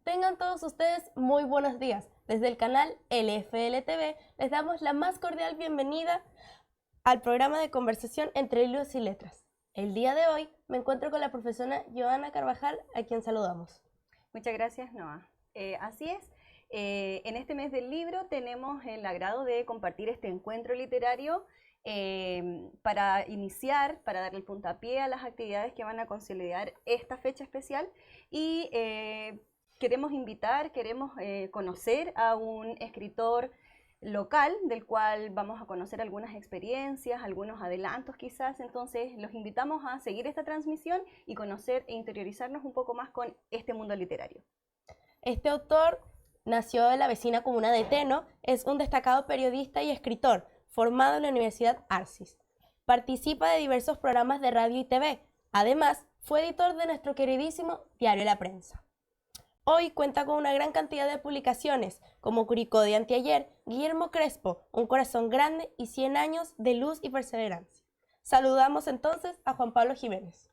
Tengan todos ustedes muy buenos días. Desde el canal LFL-TV les damos la más cordial bienvenida al programa de conversación entre libros y letras. El día de hoy me encuentro con la profesora Joana Carvajal, a quien saludamos. Muchas gracias, Noa. Así es, en este mes del libro tenemos el agrado de compartir este encuentro literario para iniciar, para darle el puntapié a las actividades que van a consolidar esta fecha especial y queremos conocer a un escritor local del cual vamos a conocer algunas experiencias, algunos adelantos quizás. Entonces los invitamos a seguir esta transmisión y conocer e interiorizarnos un poco más con este mundo literario. Este autor nació en la vecina comuna de Teno, es un destacado periodista y escritor formado en la Universidad Arcis. Participa de diversos programas de radio y TV. Además, fue editor de nuestro queridísimo Diario La Prensa. Hoy cuenta con una gran cantidad de publicaciones, como Curicó de Anteayer, Guillermo Crespo, Un corazón grande y 100 años de luz y perseverancia. Saludamos entonces a Juan Pablo Jiménez.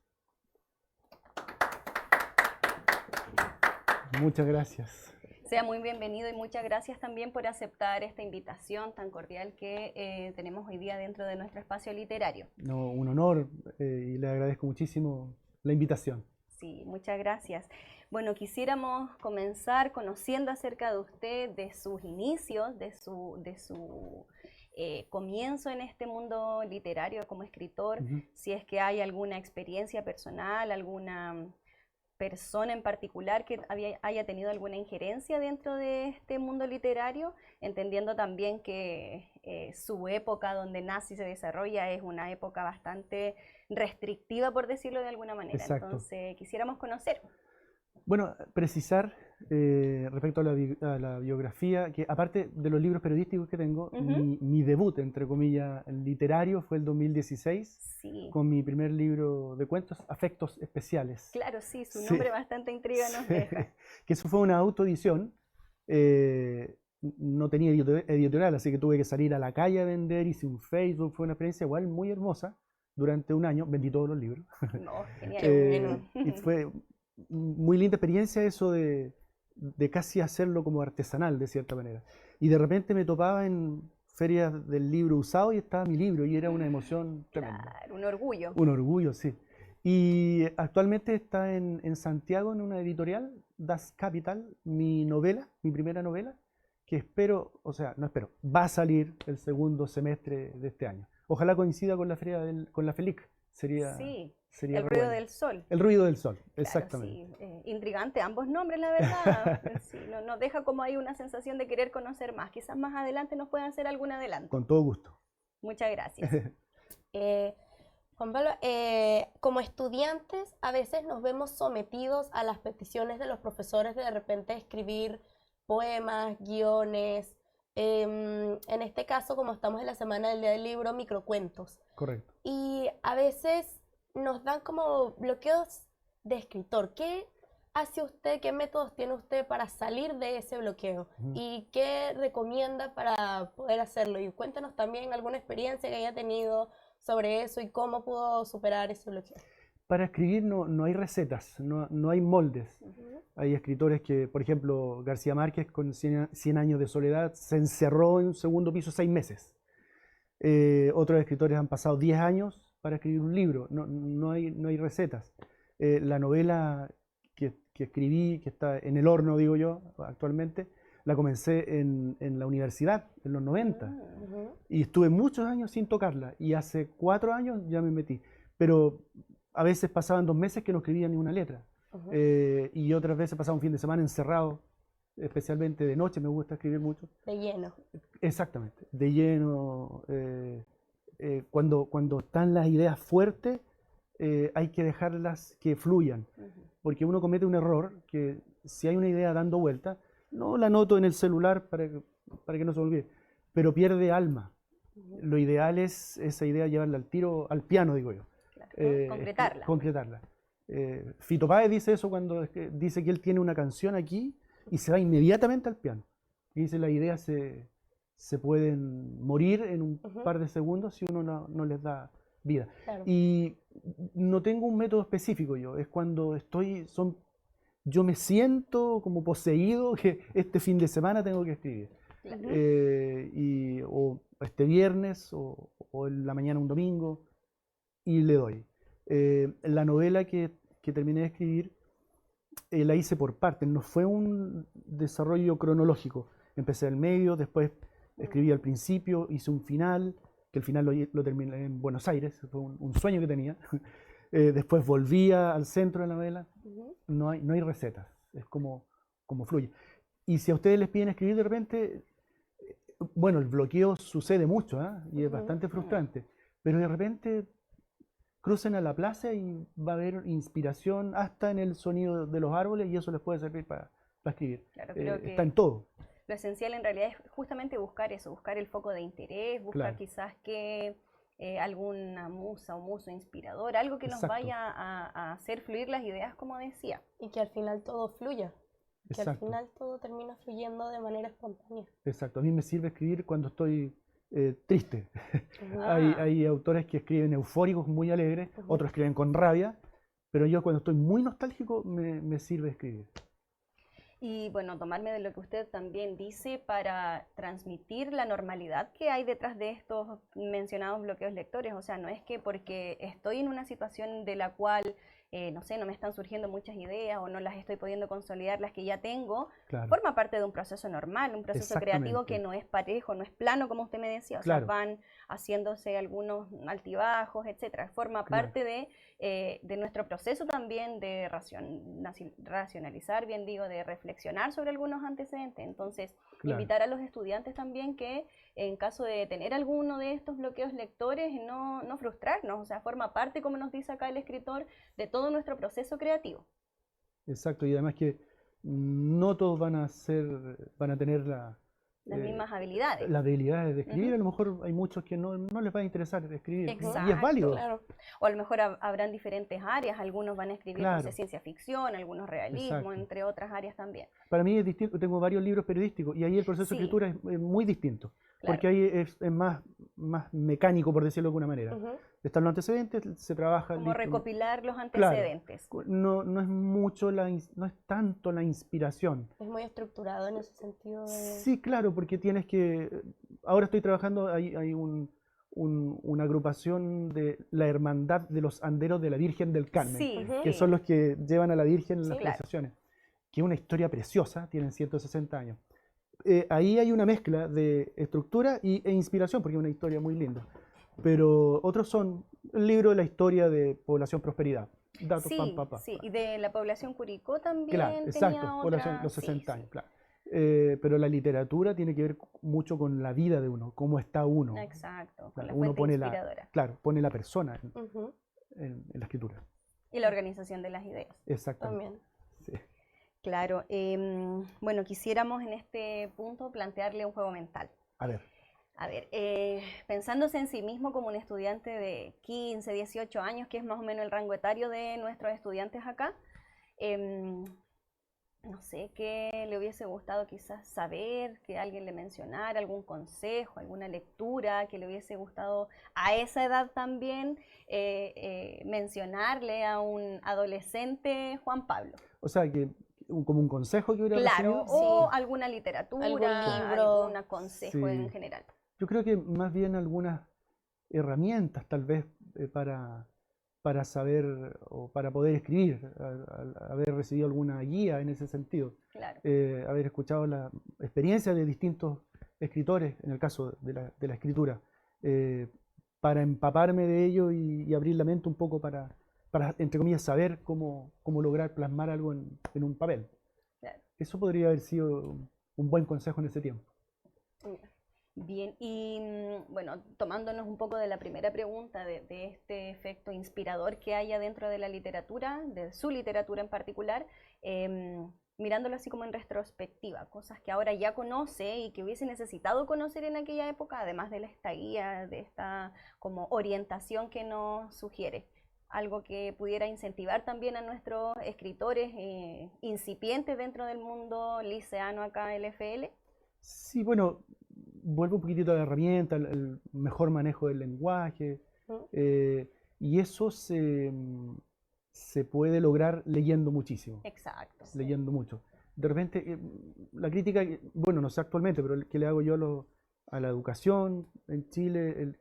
Muchas gracias. Sea muy bienvenido y muchas gracias también por aceptar esta invitación tan cordial que tenemos hoy día dentro de nuestro espacio literario. No, un honor y le agradezco muchísimo la invitación. Sí, muchas gracias. Bueno, quisiéramos comenzar conociendo acerca de usted, de sus inicios, de su comienzo en este mundo literario como escritor, si es que hay alguna experiencia personal, alguna persona en particular que haya tenido alguna injerencia dentro de este mundo literario, entendiendo también que su época donde nace y se desarrolla es una época bastante restrictiva, por decirlo de alguna manera. Exacto. Entonces, quisiéramos conocer. Bueno, precisar respecto a la biografía, que aparte de los libros periodísticos que tengo, mi debut, entre comillas, literario fue el 2016, sí, con mi primer libro de cuentos, Afectos Especiales. Claro, sí, su nombre bastante intriga nos deja. Que eso fue una autoedición, no tenía editorial, así que tuve que salir a la calle a vender, hice un Facebook, fue una experiencia igual muy hermosa, durante un año, vendí todos los libros. No, genial. Y fue muy linda experiencia eso de casi hacerlo como artesanal de cierta manera. Y de repente me topaba en ferias del libro usado y estaba mi libro y era una emoción tremenda. Claro, un orgullo. Un orgullo, sí. Y actualmente está en Santiago en una editorial, Das Capital, mi novela, mi primera novela, que espero, o sea, no espero, va a salir el segundo semestre de este año. Ojalá coincida con la feria con la FELIC. Sería el ruido del sol. El ruido del sol, claro, exactamente. Sí, intrigante ambos nombres, la verdad. Sí, nos deja como ahí una sensación de querer conocer más. Quizás más adelante nos puedan hacer algún adelanto. Con todo gusto. Muchas gracias. Juan Pablo, como estudiantes a veces nos vemos sometidos a las peticiones de los profesores de repente escribir poemas, guiones. En este caso, como estamos en la semana del Día del Libro, microcuentos. Correcto. Y a veces nos dan como bloqueos de escritor. ¿Qué hace usted, qué métodos tiene usted para salir de ese bloqueo? ¿Y qué recomienda para poder hacerlo? Y cuéntanos también alguna experiencia que haya tenido sobre eso y cómo pudo superar ese bloqueo. Para escribir no hay recetas, no hay moldes. Hay escritores que, por ejemplo, García Márquez con 100 años de soledad se encerró en un segundo piso 6 meses. Otros escritores han pasado 10 años para escribir un libro, no hay recetas. La novela que escribí, que está en el horno, digo yo, actualmente, la comencé en la universidad, en los 90, y estuve muchos años sin tocarla, y hace 4 años ya me metí. Pero a veces pasaban 2 meses que no escribía ni una letra, y otras veces pasaba un fin de semana encerrado, especialmente de noche, me gusta escribir mucho. De lleno. Exactamente, de lleno. Cuando están las ideas fuertes, hay que dejarlas que fluyan, porque uno comete un error, que si hay una idea dando vuelta, no la anoto en el celular para que no se olvide, pero pierde alma. Lo ideal es esa idea llevarla al tiro, al piano, digo yo. Concretarla. Concretarla. Fito Páez dice eso cuando dice que él tiene una canción aquí y se va inmediatamente al piano. Y dice las ideas se pueden morir en un par de segundos si uno no les da vida. Claro. Y no tengo un método específico yo, es cuando son yo me siento como poseído que este fin de semana tengo que escribir. Claro. O este viernes o en la mañana un domingo y le doy. La novela que terminé de escribir la hice por partes, no fue un desarrollo cronológico. Empecé al medio, después escribí al principio, hice un final, que el final lo terminé en Buenos Aires, fue un sueño que tenía. Después volvía al centro de la novela. No hay recetas, es como fluye. Y si a ustedes les piden escribir de repente, bueno, el bloqueo sucede mucho, ¿eh? Y es bastante frustrante, pero de repente crucen a la plaza y va a haber inspiración hasta en el sonido de los árboles y eso les puede servir para escribir. Claro, creo que está en todo. lo esencial en realidad es justamente buscar eso, buscar el foco de interés, buscar Claro. quizás que alguna musa o muso inspirador, algo que nos Exacto. vaya a hacer fluir las ideas, como decía. Y que al final todo fluya. Que al Exacto. final todo termina fluyendo de manera espontánea. Exacto. A mí me sirve escribir cuando estoy triste. Ah. Hay autores que escriben eufóricos, muy alegres, otros escriben con rabia, pero yo cuando estoy muy nostálgico me sirve escribir. Y bueno, tomarme de lo que usted también dice para transmitir la normalidad que hay detrás de estos mencionados bloqueos lectores. O sea, no es que porque estoy en una situación de la cual, no sé, no me están surgiendo muchas ideas o no las estoy pudiendo consolidar las que ya tengo, Claro. forma parte de un proceso normal, un proceso creativo que Exactamente. no es parejo, no es plano, como usted me decía. O Claro. sea, van haciéndose algunos altibajos, etcétera. Forma Claro. parte de nuestro proceso también de racionalizar, bien digo, de reflexionar sobre algunos antecedentes. Entonces, Claro. invitar a los estudiantes también que en caso de tener alguno de estos bloqueos lectores, no frustrarnos, o sea, forma parte, como nos dice acá el escritor, de todo nuestro proceso creativo. Exacto, y además que no todos van a tener Las mismas habilidades. las habilidades de escribir. A lo mejor hay muchos que no les va a interesar escribir, y es Exacto, válido. Claro. O a lo mejor habrán diferentes áreas, algunos van a escribir, no sé, Claro. ciencia ficción, algunos realismo, Exacto. entre otras áreas también. Para mí es distinto, tengo varios libros periodísticos y ahí el proceso Sí. de escritura es muy distinto, Claro. porque ahí es más mecánico, por decirlo de alguna manera. Ujú. Están los antecedentes, se trabaja. Como listo. recopilar los Claro. antecedentes. No es tanto la inspiración. Es muy estructurado en ese sentido. Sí, claro, porque tienes que. Ahora estoy trabajando, hay una agrupación de la Hermandad de los Anderos de la Virgen del Carmen, Sí, que sí. son los que llevan a la Virgen en Sí, las claro. procesiones, que es una historia preciosa, tienen 160 años. Ahí hay una mezcla de estructura e inspiración, porque es una historia muy linda. Pero otros son el libro de la historia de Población Prosperidad. Datos, Sí, pam, pam, pam. sí, y de la población Curicó también Claro, tenía exacto, otra... los sí, 60 sí. años, claro. Pero la literatura tiene que ver mucho con la vida de uno, cómo está uno. Exacto, con Claro, la uno fuente pone inspiradora. pone la persona Ujú. en la escritura. Y la organización de las ideas. Exactamente. También. Sí. Claro, bueno, quisiéramos en este punto plantearle un juego mental. A ver, A ver, pensándose en sí mismo como un estudiante de 15, 18 años, que es más o menos el rango etario de nuestros estudiantes acá, no sé, ¿qué le hubiese gustado quizás saber, que alguien le mencionara, algún consejo, alguna lectura que le hubiese gustado a esa edad también mencionarle a un adolescente Juan Pablo? o sea, que como un consejo que hubiera Claro, recibido. o Sí. alguna literatura, Algún libro. algún consejo Sí. en general. Yo creo que más bien algunas herramientas tal vez para saber o para poder escribir, haber recibido alguna guía en ese sentido, Claro. haber escuchado la experiencia de distintos escritores, en el caso de la escritura, para empaparme de ello y abrir la mente un poco para entre comillas, saber cómo lograr plasmar algo en un papel. Claro. Eso podría haber sido un buen consejo en ese tiempo. Bien, y bueno, tomándonos un poco de la primera pregunta, de este efecto inspirador que haya dentro de la literatura, de su literatura en particular, mirándolo así como en retrospectiva, cosas que ahora ya conoce y que hubiese necesitado conocer en aquella época, además de esta guía, de esta como orientación que nos sugiere. Algo que pudiera incentivar también a nuestros escritores incipientes dentro del mundo liceano acá, LFL. Sí, bueno, vuelvo un poquitito a la herramienta, el mejor manejo del lenguaje, y eso se se puede lograr leyendo muchísimo, Exacto. Sí. leyendo mucho. De repente, la crítica, bueno, no sé actualmente, pero que le hago yo a la educación en Chile,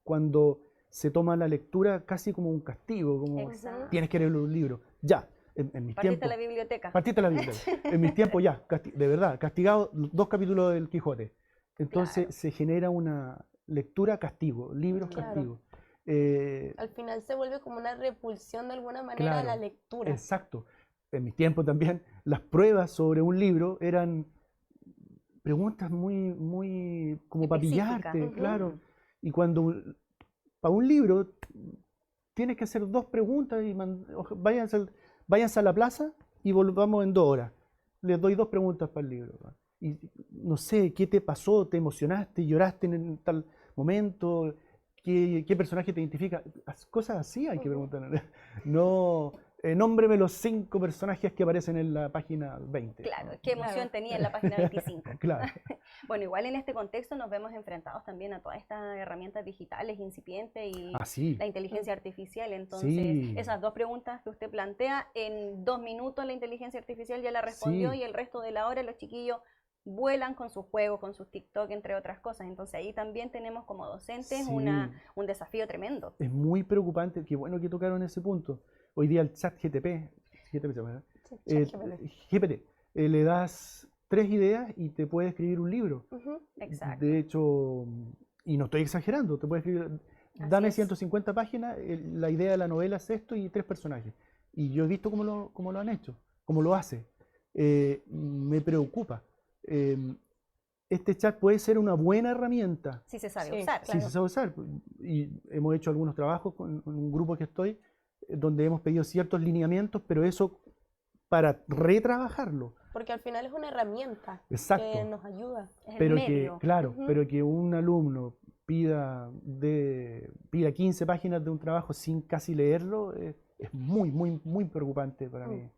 cuando se toma la lectura casi como un castigo, como Exacto. tienes que leer un libro. Ya, en mis Partiste tiempos... a la biblioteca. Partiste a la biblioteca. En mis tiempos ya, de verdad, castigado 2 capítulos del Quijote. Entonces Claro. se genera una lectura castigo, libros Claro. castigo. Al final se vuelve como una repulsión de alguna manera a la Claro, lectura. exacto. En mis tiempos también, las pruebas sobre un libro eran preguntas muy como para Específica. pillarte, Ujú. claro. Y cuando para un libro tienes que hacer 2 preguntas y váyanse a la plaza y volvamos en 2 horas. Les doy 2 preguntas para el libro. ¿Va? Y no sé, ¿qué te pasó? ¿Te emocionaste? ¿Lloraste en tal momento? ¿Qué personaje te identifica? Cosas así hay que Ujú. preguntar. No, nómbreme los 5 personajes que aparecen en la página 20. Claro, ¿no? qué emoción Claro. tenía en la página 25. Claro, Bueno, igual en este contexto nos vemos enfrentados también a todas estas herramientas digitales incipientes y así. la inteligencia artificial. Entonces, Sí. esas 2 preguntas que usted plantea, en 2 minutos la inteligencia artificial ya la respondió Sí. y el resto de la hora los chiquillos vuelan con sus juegos, con sus TikTok, entre otras cosas. Entonces ahí también tenemos como docentes Sí. un desafío tremendo. Es muy preocupante, qué bueno que tocaron ese punto. Hoy día el chat GTP, Sí, eh, ChatGPT. GPT, le das 3 ideas y te puede escribir un libro. Ujú. Exacto. De hecho, y no estoy exagerando, te puede escribir, Así dame es. 150 páginas, la idea de la novela es esto y 3 personajes. Y yo he visto cómo lo han hecho, cómo lo hace. Me preocupa. Este chat puede ser una buena herramienta Si se sabe Sí, usar. si se sabe usar. Y hemos hecho algunos trabajos con un grupo que estoy, donde hemos pedido ciertos lineamientos, pero eso para retrabajarlo. Porque al final es una herramienta que Exacto. nos ayuda. Es el Pero medio. claro, Ujú. pero que un alumno pida 15 páginas de un trabajo sin casi leerlo, es muy preocupante para mí.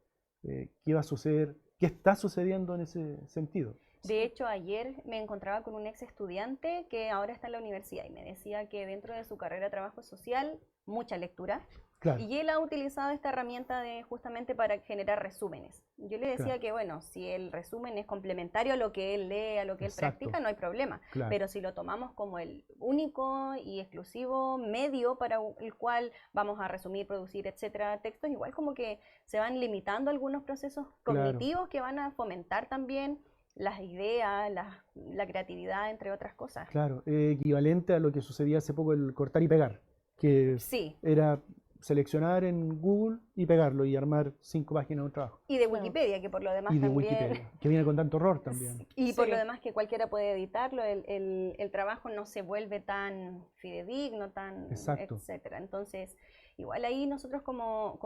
¿Qué va a suceder? ¿Qué está sucediendo en ese sentido? De hecho, ayer me encontraba con un ex estudiante que ahora está en la universidad y me decía que dentro de su carrera de trabajo social, mucha lectura. Claro, Y él ha utilizado esta herramienta justamente para generar resúmenes. Yo le decía claro, que, bueno, si el resumen es complementario a lo que él lee, a lo que él exacto, practica, no hay problema. claro, Pero si lo tomamos como el único y exclusivo medio para el cual vamos a resumir, producir, etcétera, textos, igual como que se van limitando algunos procesos claro, cognitivos que van a fomentar también las ideas, la creatividad, entre otras cosas. claro. Equivalente a lo que sucedía hace poco el cortar y pegar, que Sí, era seleccionar en Google y pegarlo y armar 5 páginas de un trabajo. y de Claro. Wikipedia, que por lo demás Y de también... Wikipedia, que viene con tanto horror también. Y por Sí. lo demás que cualquiera puede editarlo, el trabajo no se vuelve tan fidedigno, tan Exacto. etcétera. Entonces, igual ahí nosotros como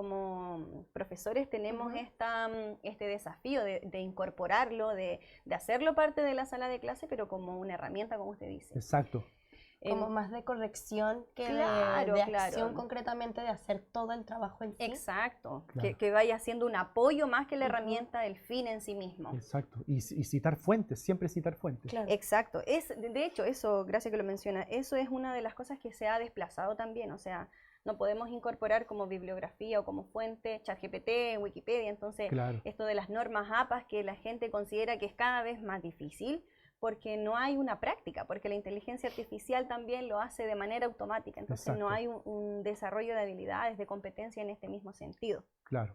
profesores tenemos Ujú. este desafío de incorporarlo, de hacerlo parte de la sala de clase, pero como una herramienta, como usted dice. Exacto. Como más de corrección que Claro, de claro. acción concretamente de hacer todo el trabajo en sí. Exacto, Claro. que vaya siendo un apoyo más que la Ujú. herramienta, el fin en sí mismo. Exacto. Y citar fuentes, siempre citar fuentes. Claro. Exacto. De hecho, eso, gracias que lo menciona, eso es una de las cosas que se ha desplazado también. O sea, no podemos incorporar como bibliografía o como fuente ChatGPT, Wikipedia. Entonces, Claro, esto de las normas APAs que la gente considera que es cada vez más difícil porque no hay una práctica, porque la inteligencia artificial también lo hace de manera automática. Entonces, no exacto, hay un desarrollo de habilidades, de competencia en este mismo sentido. claro.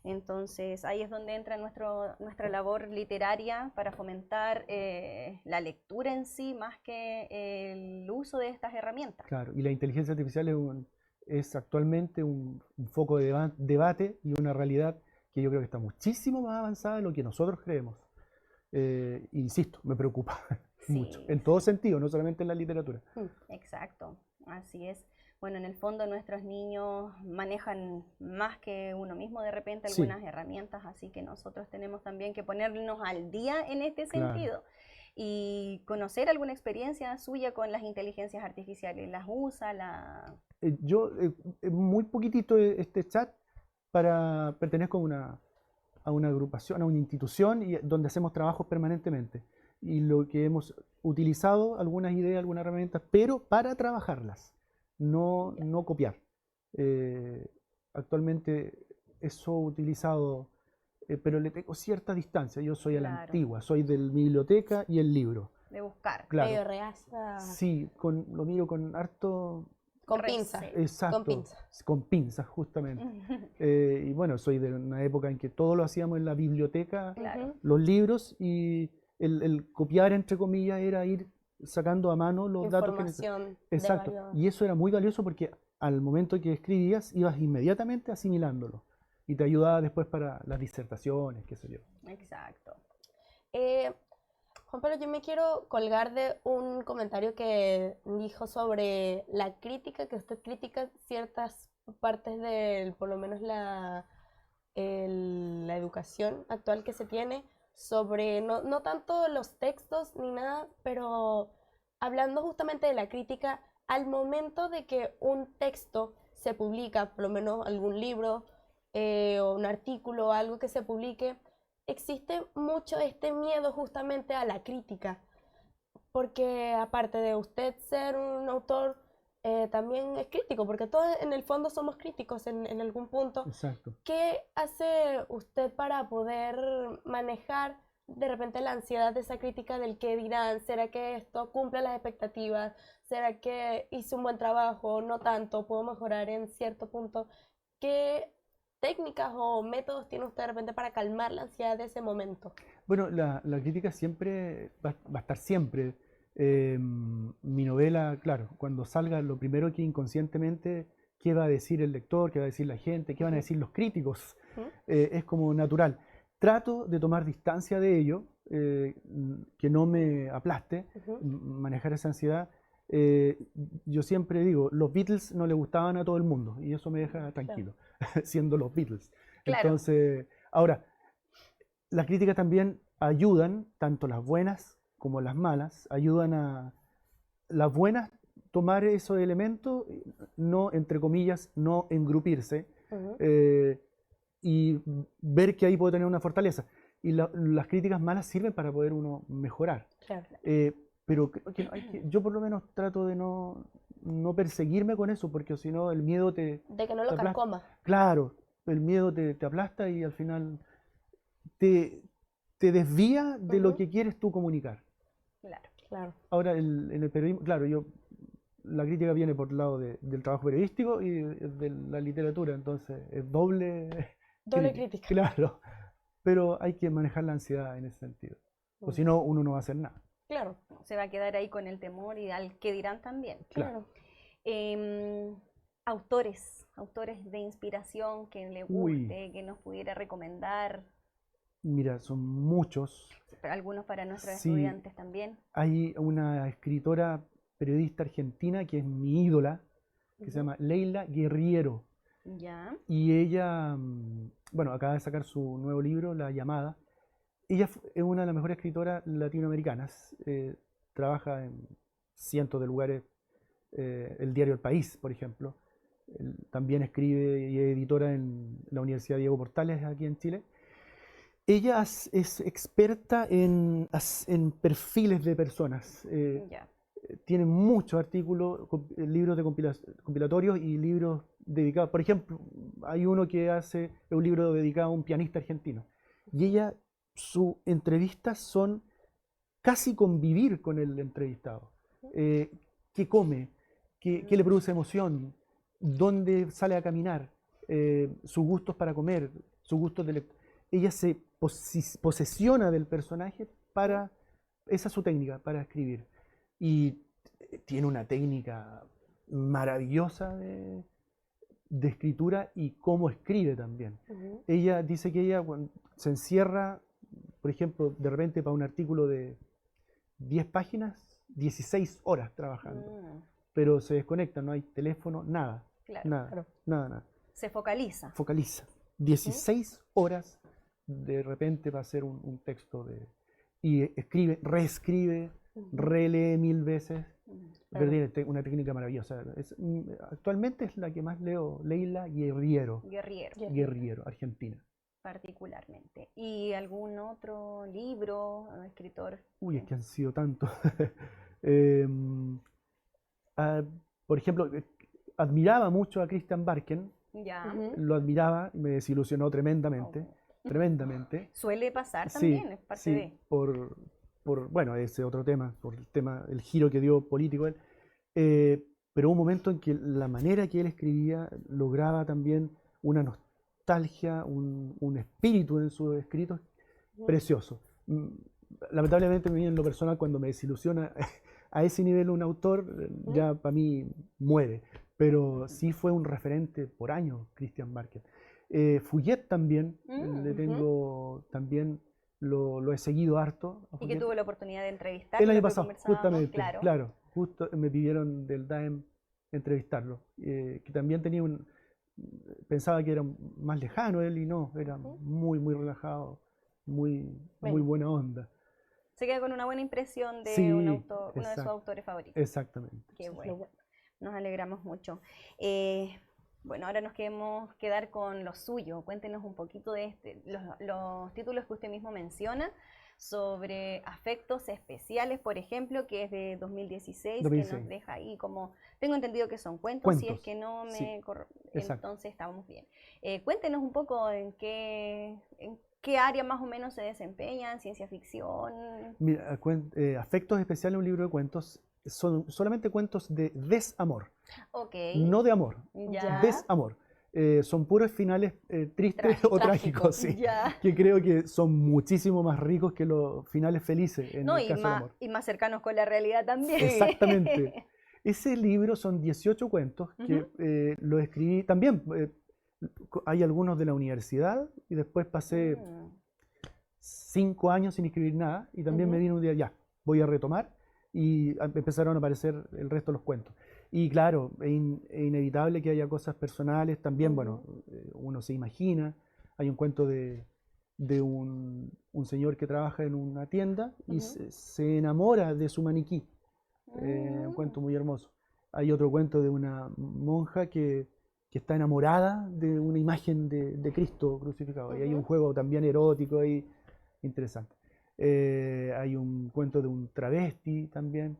Entonces ahí es donde entra nuestra labor literaria para fomentar la lectura en sí más que el uso de estas herramientas. Claro, y la inteligencia artificial es actualmente un foco de debate y una realidad que yo creo que está muchísimo más avanzada de lo que nosotros creemos. Insisto, me preocupa mucho, Sí, en todo sentido, no solamente en la literatura. exacto, así es. Bueno, en el fondo nuestros niños manejan más que uno mismo de repente Sí, algunas herramientas, así que nosotros tenemos también que ponernos al día en este claro. sentido y conocer alguna experiencia suya con las inteligencias artificiales. ¿Las usa? Yo, muy poquitito este chat pertenezco a una agrupación, a una institución donde hacemos trabajos permanentemente. Y lo que hemos utilizado, algunas ideas, algunas herramientas, pero para trabajarlas, no copiar. Actualmente eso utilizado, pero le tengo cierta distancia. Yo soy a la Claro. antigua, soy de la biblioteca y el libro. De buscar. Claro. Medio reacia. Sí, lo miro con harto. Con pinza. Receta. Exacto. Con pinzas. Con pinzas, justamente. Y bueno, soy de una época en que todo lo hacíamos en la biblioteca, Claro. los libros, y el copiar, entre comillas, era ir sacando a mano los datos que necesitábamos. Información de Exacto. varios- Y eso era muy valioso porque al momento que escribías ibas inmediatamente asimilándolo y te ayudaba después para las disertaciones, qué sé yo. Exacto. Juan Pablo, yo me quiero colgar de un comentario que dijo sobre la crítica, que usted critica ciertas partes del, por lo menos la educación actual que se tiene, sobre no tanto los textos ni nada, pero hablando justamente de la crítica, al momento de que un texto se publica, por lo menos algún libro o un artículo o algo que se publique, existe mucho este miedo justamente a la crítica, porque aparte de usted ser un autor, también es crítico, porque todos en el fondo somos críticos en algún punto. Exacto. ¿Qué hace usted para poder manejar de repente la ansiedad de esa crítica del qué dirán? ¿Será que esto cumple las expectativas? ¿Será que hice un buen trabajo? No tanto, puedo mejorar en cierto punto. ¿Qué técnicas o métodos tiene usted de repente para calmar la ansiedad de ese momento? Bueno, la crítica siempre va a estar siempre. Mi novela, claro, cuando salga, lo primero que inconscientemente, ¿qué va a decir el lector? ¿Qué va a decir la gente? ¿Qué van a decir los críticos? Es como natural. Trato de tomar distancia de ello, que no me aplaste, manejar esa ansiedad. Yo siempre digo, los Beatles no le gustaban a todo el mundo y eso me deja tranquilo, siendo los Beatles. Claro. Entonces, ahora, las críticas también ayudan, tanto las buenas como las malas, ayudan a las buenas tomar esos elementos, no, entre comillas, no engrupirse, y ver que ahí puede tener una fortaleza. Y las críticas malas sirven para poder uno mejorar. Claro. Pero creo que yo por lo menos trato de no perseguirme con eso, porque si no el miedo De que no lo te aplasta. carcoma. Claro, el miedo te aplasta y al final te desvía de lo que quieres tú comunicar. Claro. Claro. Ahora, en el periodismo, claro, la crítica viene por el lado del trabajo periodístico y de la literatura, entonces es doble Crítica. Claro, pero hay que manejar la ansiedad en ese sentido, o si no, uno no va a hacer nada. Claro. Se va a quedar ahí con el temor y al que dirán también. Claro. Autores de inspiración que le guste, que nos pudiera recomendar, Mira, son muchos. algunos para nuestros Sí. estudiantes también. Hay una escritora, periodista argentina que es mi ídola, que se llama Leila Guerriero. Ya. Y ella, bueno, acaba de sacar su nuevo libro, La Llamada. Ella es una de las mejores escritoras latinoamericanas. Trabaja en cientos de lugares. El diario El País, por ejemplo. También escribe y es editora en la Universidad Diego Portales, aquí en Chile. Ella es experta en perfiles de personas. Ya. Tiene muchos artículos, libros de compilatorios y libros dedicados. Por ejemplo, hay uno que hace un libro dedicado a un pianista argentino. Y ella, sus entrevistas son casi convivir con el entrevistado. ¿Qué come? ¿Qué le produce emoción? ¿Dónde sale a caminar? Sus gustos para comer, sus gustos de lectura. Ella se posesiona del personaje para, esa es su técnica para escribir. Y tiene una técnica maravillosa de escritura y cómo escribe también. Ella dice que ella cuando se encierra, por ejemplo, de repente para un artículo de 10 páginas, 16 horas trabajando. Pero se desconecta, no hay teléfono, nada. Claro. Nada. Se focaliza. Focaliza. 16 horas de repente para hacer un texto y escribe, reescribe, relee 1000 veces. Pero tiene una técnica maravillosa. Actualmente es la que más leo, Leila Guerriero, argentina. Particularmente. ¿Y algún otro libro, escritor? Uy, es que han sido tantos. Por ejemplo, admiraba mucho a Christian Barken, Ya. lo admiraba y me desilusionó tremendamente, Oh. tremendamente. Suele pasar Sí, también, es parte sí, de. bueno, ese otro tema, por el tema, el giro que dio político él. Pero hubo un momento en que la manera que él escribía lograba también una nostalgia, un espíritu en sus escritos precioso. Lamentablemente, a mí en lo personal, cuando me desilusiona a ese nivel un autor, ya para mí muere. Pero sí fue un referente por años, Christian Márquez. Fouillet también, le tengo también, lo he seguido harto. A Y que Fouillet. tuve la oportunidad de entrevistar. El año lo que pasado, conversábamos, justamente, claro. claro, justo me pidieron del DAEM entrevistarlo, que también tenía pensaba que era más lejano él y no, era muy, muy relajado, muy Bueno. buena onda. Se queda con una buena impresión de Sí, uno de sus exacto, autores favoritos. exactamente. Qué Eso es lo bueno. bueno. Nos alegramos mucho. Bueno, ahora nos queremos quedar con lo suyo. Cuéntenos un poquito de los títulos que usted mismo menciona sobre afectos especiales, por ejemplo, que es de 2016, que 2016. nos deja ahí como, tengo entendido que son cuentos, si es Cuentos, que no me sí, exacto. entonces estamos bien. Cuéntenos un poco en qué área más o menos se desempeñan, ciencia ficción. Mira, Afectos especiales, un libro de cuentos, son solamente cuentos de desamor, Ok, no de amor, ya, desamor. Son puros finales tristes o trágicos, sí, ya. que creo que son muchísimo más ricos que los finales felices en No, el y caso del más, amor. y más cercanos con la realidad también. Exactamente. Ese libro son 18 cuentos que lo escribí también. Hay algunos de la universidad y después pasé Mm, 5 años sin escribir nada y también me vino un día, ya, voy a retomar y empezaron a aparecer el resto de los cuentos. Y claro, es inevitable que haya cosas personales también, bueno, uno se imagina, hay un cuento de un señor que trabaja en una tienda y se enamora de su maniquí, un cuento muy hermoso. Hay otro cuento de una monja que está enamorada de una imagen de Cristo crucificado y hay un juego también erótico ahí interesante. Hay un cuento de un travesti también.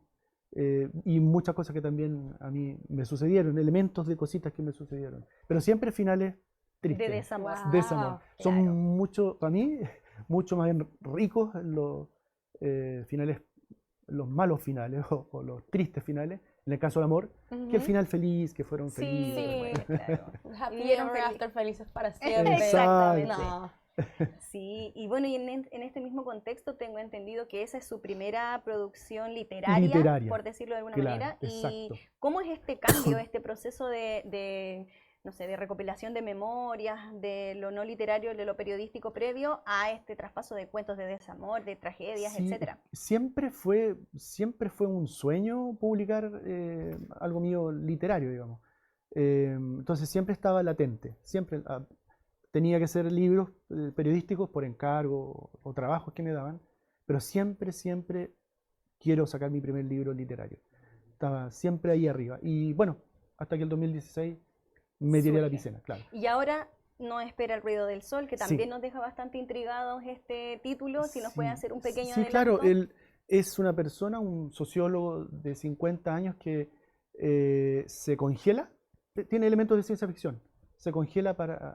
Y muchas cosas que también a mí me sucedieron, elementos de cositas que me sucedieron. Pero siempre finales de tristes, desamor. desamor. Wow, Son claro. mucho, para mí, mucho más bien ricos los finales, los malos finales o los tristes finales, en el caso del amor, que el final feliz, que fueron Sí, felices. claro. Happy Vivieron ever feliz. after, felices para siempre. Exactamente. No. Sí, y bueno, y en este mismo contexto tengo entendido que esa es su primera producción literaria, Literaria, por decirlo de alguna claro, manera. ¿Y exacto. cómo es este cambio, este proceso no sé, de recopilación de memorias, de lo no literario, de lo periodístico previo a este traspaso de cuentos de desamor, de tragedias, Sí, etcétera? siempre fue un sueño publicar algo mío literario, digamos. Entonces siempre estaba latente, siempre tenía que ser libros periodísticos por encargo o trabajos que me daban, pero siempre, siempre quiero sacar mi primer libro literario. Estaba siempre ahí arriba. Y bueno, hasta que el 2016 me tiré a la Surge. piscina, claro. Y ahora No espera el ruido del sol, que también Sí, nos deja bastante intrigados este título, si nos puede sí, hacer un pequeño sí, claro, adelanto. él es una persona, un sociólogo de 50 años que se congela, tiene elementos de ciencia ficción, se congela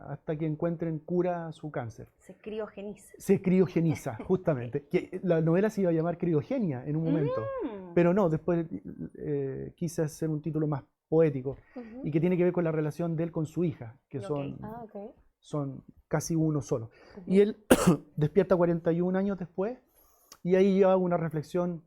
hasta que encuentren cura a su cáncer. Se criogeniza. Se criogeniza, justamente. Que la novela se iba a llamar Criogenia en un momento, Mm, pero no, después quise hacer un título más poético y que tiene que ver con la relación de él con su hija, que ok. son casi uno solo. Y él despierta 41 años después y ahí yo hago una reflexión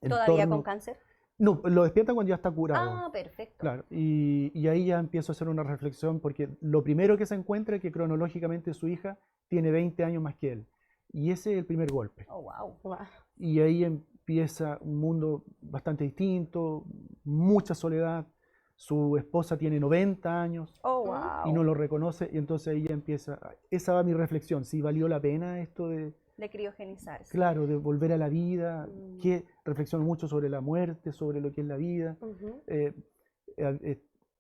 en ¿Todavía con torno... cáncer? No, lo despierta cuando ya está curado. Ah, perfecto. Claro, y ahí ya empiezo a hacer una reflexión porque lo primero que se encuentra es que cronológicamente su hija tiene 20 años más que él. Y ese es el primer golpe. Oh, wow. Wow. Y ahí empieza un mundo bastante distinto, mucha soledad. Su esposa tiene 90 años Oh, y no wow. lo reconoce, y entonces ahí ya empieza. Esa va mi reflexión, si valió la pena esto de, De criogenizarse. claro, de volver a la vida, Mm. que reflexiono mucho sobre la muerte, sobre lo que es la vida. Eh,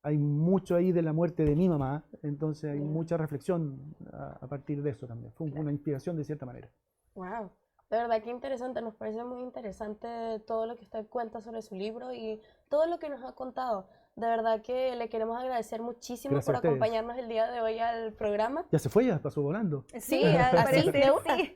Hay mucho ahí de la muerte de mi mamá, entonces hay mucha reflexión a partir de eso también. Fue Claro. una inspiración de cierta manera. Wow. De verdad que interesante, nos parece muy interesante todo lo que usted cuenta sobre su libro y todo lo que nos ha contado. De verdad que le queremos agradecer muchísimo Gracias por a ustedes. acompañarnos el día de hoy al programa. Ya se fue, ya pasó volando. Sí, al así, parecer de una. sí.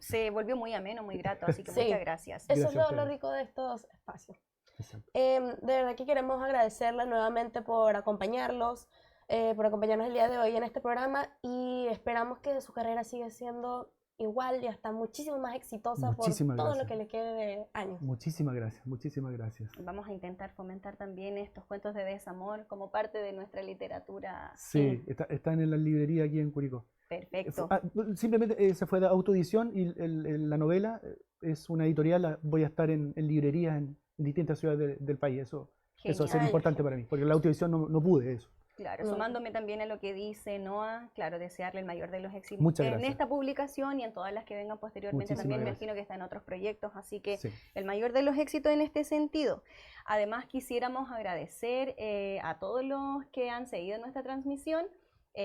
Se volvió muy ameno, muy grato, así que Sí. muchas gracias. Eso Gracias es a lo ustedes. rico de estos espacios. Exacto. De verdad que queremos agradecerle nuevamente por acompañarnos el día de hoy en este programa y esperamos que su carrera siga siendo igual y hasta muchísimo más exitosa Muchísimas por todo lo gracias. que le quede de años. Muchísimas gracias, muchísimas gracias. Vamos a intentar fomentar también estos cuentos de desamor como parte de nuestra literatura. Sí, están en la librería aquí en Curicó. Perfecto. Simplemente se fue de autoedición y la novela es una editorial, voy a estar en librerías en distintas ciudades del país. Eso va a ser Genial. importante para mí, porque la autoedición no pude eso. Claro, No. sumándome también a lo que dice Noah, claro, desearle el mayor de los éxitos Muchas en gracias. esta publicación y en todas las que vengan posteriormente. Muchísimas También me gracias. imagino que está en otros proyectos, así que Sí. el mayor de los éxitos en este sentido. Además, quisiéramos agradecer a todos los que han seguido nuestra transmisión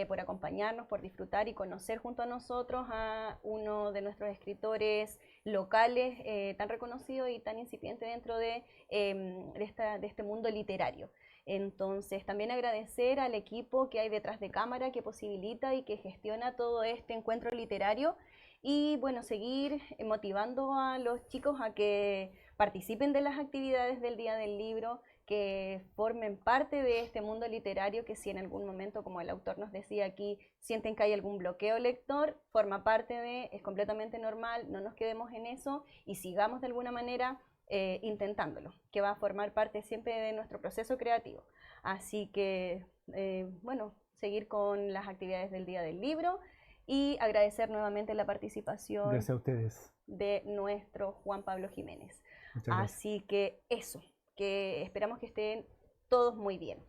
por acompañarnos, por disfrutar y conocer junto a nosotros a uno de nuestros escritores locales tan reconocido y tan incipiente dentro de este mundo literario. Entonces, también agradecer al equipo que hay detrás de cámara, que posibilita y que gestiona todo este encuentro literario. Y bueno, seguir motivando a los chicos a que participen de las actividades del Día del Libro, que formen parte de este mundo literario, que si en algún momento, como el autor nos decía aquí, sienten que hay algún bloqueo lector, forma parte de, es completamente normal, no nos quedemos en eso y sigamos de alguna manera intentándolo, que va a formar parte siempre de nuestro proceso creativo. Así que, bueno, seguir con las actividades del Día del Libro y agradecer nuevamente la participación Gracias a ustedes. de nuestro Juan Pablo Jiménez. Muchas gracias. Así que eso, que esperamos que estén todos muy bien.